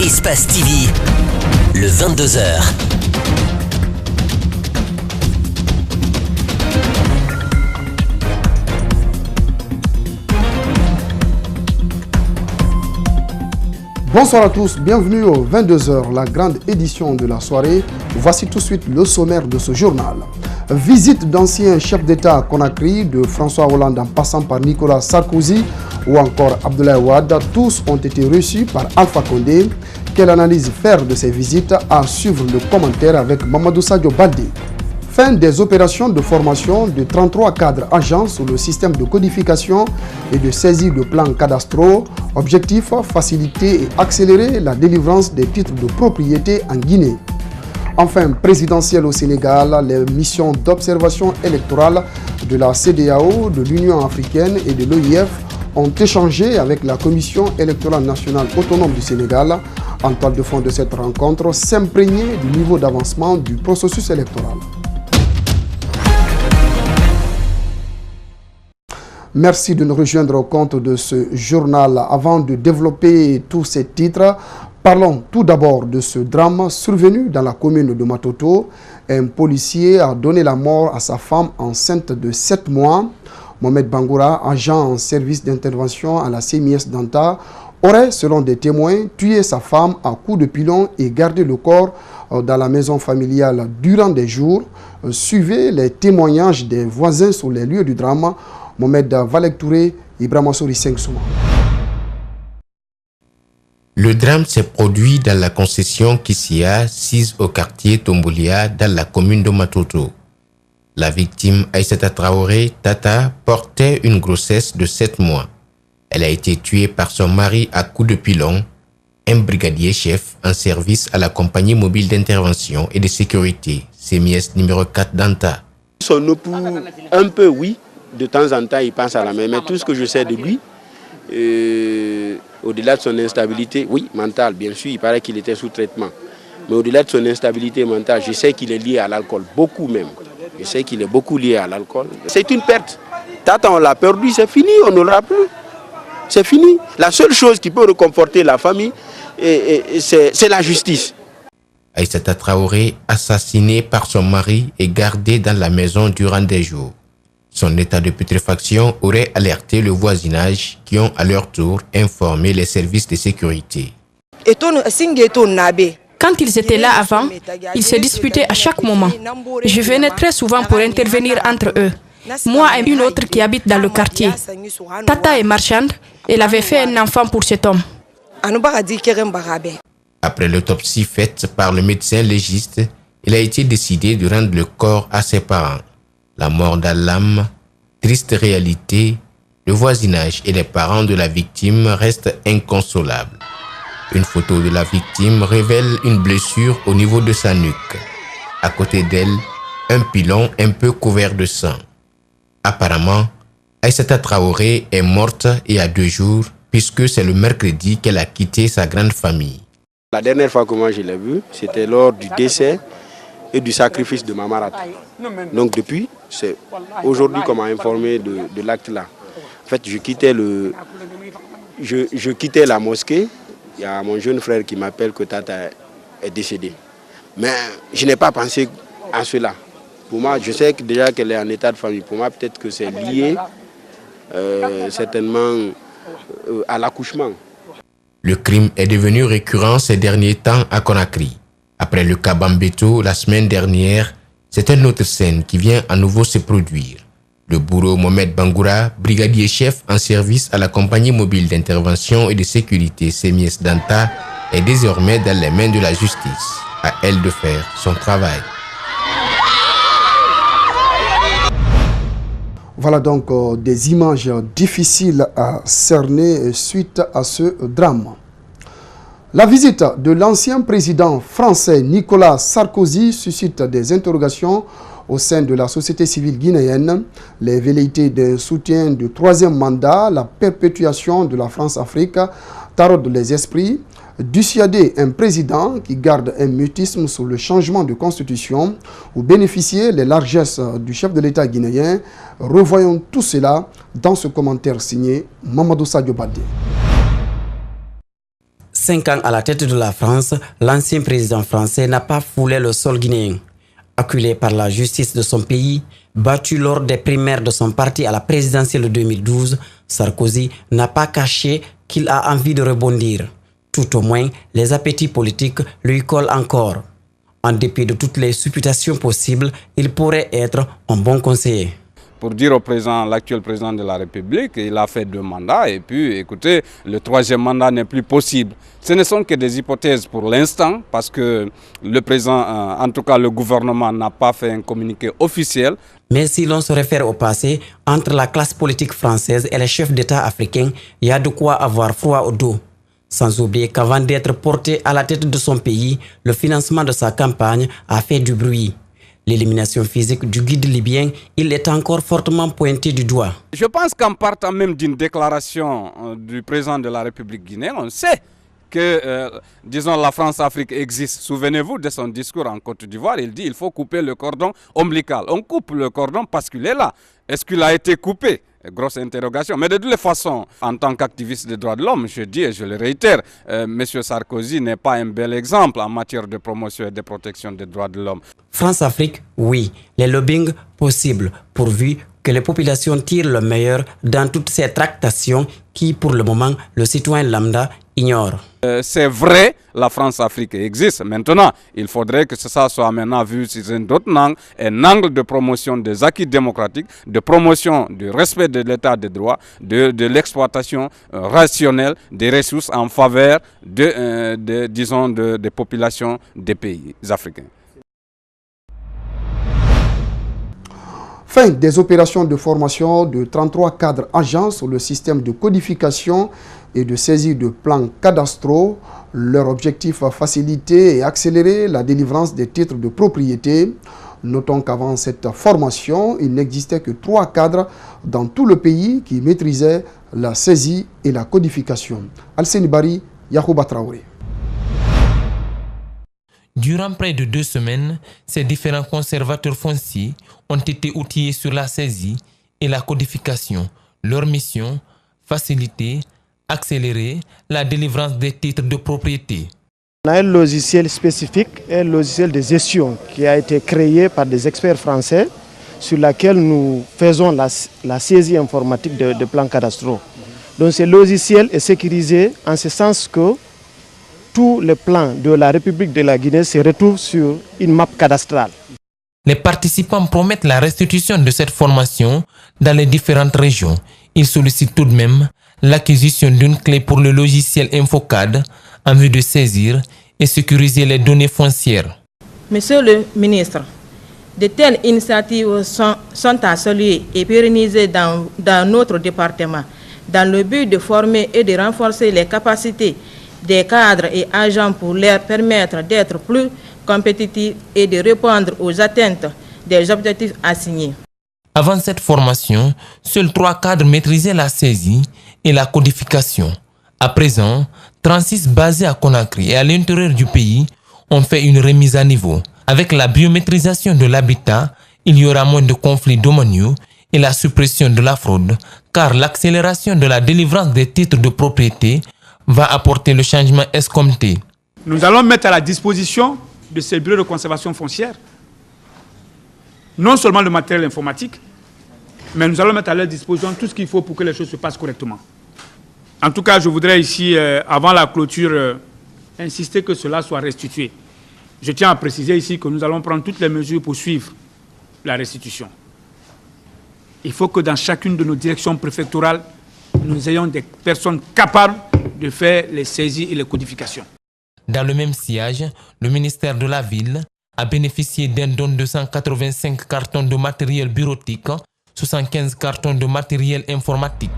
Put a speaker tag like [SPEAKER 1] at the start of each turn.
[SPEAKER 1] Espace TV, le 22h.
[SPEAKER 2] Bonsoir à tous, bienvenue au 22h, la grande édition de la soirée. Voici tout de suite le sommaire de ce journal. Visite d'anciens chefs d'État à Conakry, de François Hollande en passant par Nicolas Sarkozy ou encore Abdoulaye Wade, tous ont été reçus par Alpha Condé. Quelle analyse faire de ces visites? À suivre le commentaire avec Mamadou Sadio Baldé. Fin des opérations de formation de 33 cadres agents sous le système de codification et de saisie de plans cadastraux. Objectif, faciliter et accélérer la délivrance des titres de propriété en Guinée. Enfin, présidentielle au Sénégal, les missions d'observation électorale de la CEDEAO, de l'Union africaine et de l'OIF ont échangé avec la Commission électorale nationale autonome du Sénégal. En toile de fond de cette rencontre, s'imprégner du niveau d'avancement du processus électoral. Merci de nous rejoindre au compte de ce journal. Avant de développer tous ces titres, parlons tout d'abord de ce drame survenu dans la commune de Matoto. Un policier a donné la mort à sa femme enceinte de 7 mois. Mohamed Bangoura, agent en service d'intervention à la CMIS d'Anta, aurait, selon des témoins, tué sa femme à coups de pilon et gardé le corps dans la maison familiale durant des jours. Suivez les témoignages des voisins sur les lieux du drame. Mohamed Valek Touré, Ibrahima Sori Sengsouma.
[SPEAKER 3] Le drame s'est produit dans la concession Kissia, sise au quartier Tomboulia, dans la commune de Matoto. La victime, Aïssata Traoré, Tata, portait une grossesse de 7 mois. Elle a été tuée par son mari à coups de pilon, un brigadier chef en service à la compagnie mobile d'intervention et de sécurité, CMIS numéro 4 d'Anta.
[SPEAKER 4] Son époux, un peu oui. De temps en temps, il pense à la mère. Mais tout ce que je sais de lui, au-delà de son instabilité, oui, mentale, bien sûr, il paraît qu'il était sous traitement. Mais au-delà de son instabilité mentale, je sais qu'il est lié à l'alcool, beaucoup même. Je sais qu'il est beaucoup lié à l'alcool. C'est une perte. Tata, on l'a perdu, c'est fini, on ne l'aura plus. C'est fini. La seule chose qui peut réconforter la famille, c'est la justice.
[SPEAKER 3] Aïssata Traoré, assassinée par son mari et gardée dans la maison durant des jours. Son état de putréfaction aurait alerté le voisinage qui ont à leur tour informé les services de sécurité.
[SPEAKER 5] Quand ils étaient là avant, ils se disputaient à chaque moment. Je venais très souvent pour intervenir entre eux. Moi et une autre qui habite dans le quartier. Tata est marchande, elle avait fait un enfant pour cet homme.
[SPEAKER 3] Après l'autopsie faite par le médecin légiste, il a été décidé de rendre le corps à ses parents. La mort d'Allam, triste réalité, le voisinage et les parents de la victime restent inconsolables. Une photo de la victime révèle une blessure au niveau de sa nuque. À côté d'elle, un pilon un peu couvert de sang. Apparemment, Aïssata Traoré est morte et a 2 jours, puisque c'est le mercredi qu'elle a quitté sa grande famille.
[SPEAKER 4] La dernière fois que moi je l'ai vue, c'était lors du décès et du sacrifice de Mamarat. Donc depuis, c'est aujourd'hui qu'on m'a informé de l'acte là. En fait, je quittais la mosquée, il y a mon jeune frère qui m'appelle que Tata est décédée. Mais je n'ai pas pensé à cela. Pour moi, je sais que déjà qu'elle est en état de famille. Pour moi, peut-être que c'est lié certainement à l'accouchement.
[SPEAKER 3] Le crime est devenu récurrent ces derniers temps à Conakry. Après le cas Bambeto, la semaine dernière, c'est une autre scène qui vient à nouveau se produire. Le bourreau Mohamed Bangoura, brigadier chef en service à la compagnie mobile d'intervention et de sécurité CMIS d'Anta, est désormais dans les mains de la justice. À elle de faire son travail.
[SPEAKER 2] Voilà donc des images difficiles à cerner suite à ce drame. La visite de l'ancien président français Nicolas Sarkozy suscite des interrogations au sein de la société civile guinéenne. Les velléités d'un soutien du 3e mandat, la perpétuation de la France-Afrique taraudent les esprits. Dissuader un président qui garde un mutisme sur le changement de constitution ou bénéficier les largesses du chef de l'État guinéen. Revoyons tout cela dans ce commentaire signé Mamadou Sadio Baldé.
[SPEAKER 6] 5 ans à la tête de la France, l'ancien président français n'a pas foulé le sol guinéen. Acculé par la justice de son pays, battu lors des primaires de son parti à la présidentielle de 2012, Sarkozy n'a pas caché qu'il a envie de rebondir. Tout au moins, les appétits politiques lui collent encore. En dépit de toutes les supputations possibles, il pourrait être un bon conseiller.
[SPEAKER 7] Pour dire au président, l'actuel président de la République, il a fait 2 mandats et puis écoutez, le 3e mandat n'est plus possible. Ce ne sont que des hypothèses pour l'instant parce que le président, en tout cas le gouvernement n'a pas fait un communiqué officiel.
[SPEAKER 6] Mais si l'on se réfère au passé, entre la classe politique française et les chefs d'État africains, il y a de quoi avoir froid au dos. Sans oublier qu'avant d'être porté à la tête de son pays, le financement de sa campagne a fait du bruit. L'élimination physique du guide libyen, il est encore fortement pointé du doigt.
[SPEAKER 7] Je pense qu'en partant même d'une déclaration du président de la République guinéenne, on sait que, disons, la France-Afrique existe. Souvenez-vous de son discours en Côte d'Ivoire, il dit qu'il faut couper le cordon ombilical. On coupe le cordon parce qu'il est là. Est-ce qu'il a été coupé? Grosse interrogation. Mais de toutes les façons, en tant qu'activiste des droits de l'homme, je dis et je le réitère, M. Sarkozy n'est pas un bel exemple en matière de promotion et de protection des droits de l'homme.
[SPEAKER 6] France-Afrique, oui, les lobbying possibles, pourvu que les populations tirent le meilleur dans toutes ces tractations qui, pour le moment, le citoyen lambda ignore.
[SPEAKER 7] C'est vrai, la France-Afrique existe. Maintenant, il faudrait que ça soit maintenant vu sur un autre angle, un angle de promotion des acquis démocratiques, de promotion du respect de l'état de droit, de l'exploitation rationnelle des ressources en faveur des populations des pays africains.
[SPEAKER 2] Fin des opérations de formation de 33 cadres agents sur le système de codification et de saisie de plans cadastraux. Leur objectif, faciliter et accélérer la délivrance des titres de propriété. Notons qu'avant cette formation, il n'existait que 3 cadres dans tout le pays qui maîtrisaient la saisie et la codification. Alseni Bari, Yahouba Traoré.
[SPEAKER 8] Durant près de 2 semaines, ces différents conservateurs fonciers ont été outillés sur la saisie et la codification. Leur mission, faciliter, accélérer la délivrance des titres de propriété.
[SPEAKER 9] On a un logiciel spécifique, un logiciel de gestion qui a été créé par des experts français sur lequel nous faisons la saisie informatique de plans cadastraux. Donc ce logiciel est sécurisé en ce sens que tous les plans de la République de la Guinée se retrouvent sur une map cadastrale.
[SPEAKER 8] Les participants promettent la restitution de cette formation dans les différentes régions. Ils sollicitent tout de même l'acquisition d'une clé pour le logiciel InfoCAD en vue de saisir et sécuriser les données foncières.
[SPEAKER 10] Monsieur le ministre, de telles initiatives sont à saluer et pérenniser dans notre département dans le but de former et de renforcer les capacités des cadres et agents pour leur permettre d'être plus compétitifs et de répondre aux attentes des objectifs assignés.
[SPEAKER 8] Avant cette formation, seuls 3 cadres maîtrisaient la saisie et la codification. À présent, 36 basés à Conakry et à l'intérieur du pays ont fait une remise à niveau. Avec la biométrisation de l'habitat, il y aura moins de conflits domaniaux et la suppression de la fraude, car l'accélération de la délivrance des titres de propriété va apporter le changement escompté.
[SPEAKER 11] Nous allons mettre à la disposition de ces bureaux de conservation foncière non seulement le matériel informatique, mais nous allons mettre à leur disposition tout ce qu'il faut pour que les choses se passent correctement. En tout cas, je voudrais ici, avant la clôture, insister que cela soit restitué. Je tiens à préciser ici que nous allons prendre toutes les mesures pour suivre la restitution. Il faut que dans chacune de nos directions préfectorales, nous ayons des personnes capables de faire les saisies et les codifications.
[SPEAKER 8] Dans le même sillage, le ministère de la Ville a bénéficié d'un don de 185 cartons de matériel bureautique, 75 cartons de matériel informatique.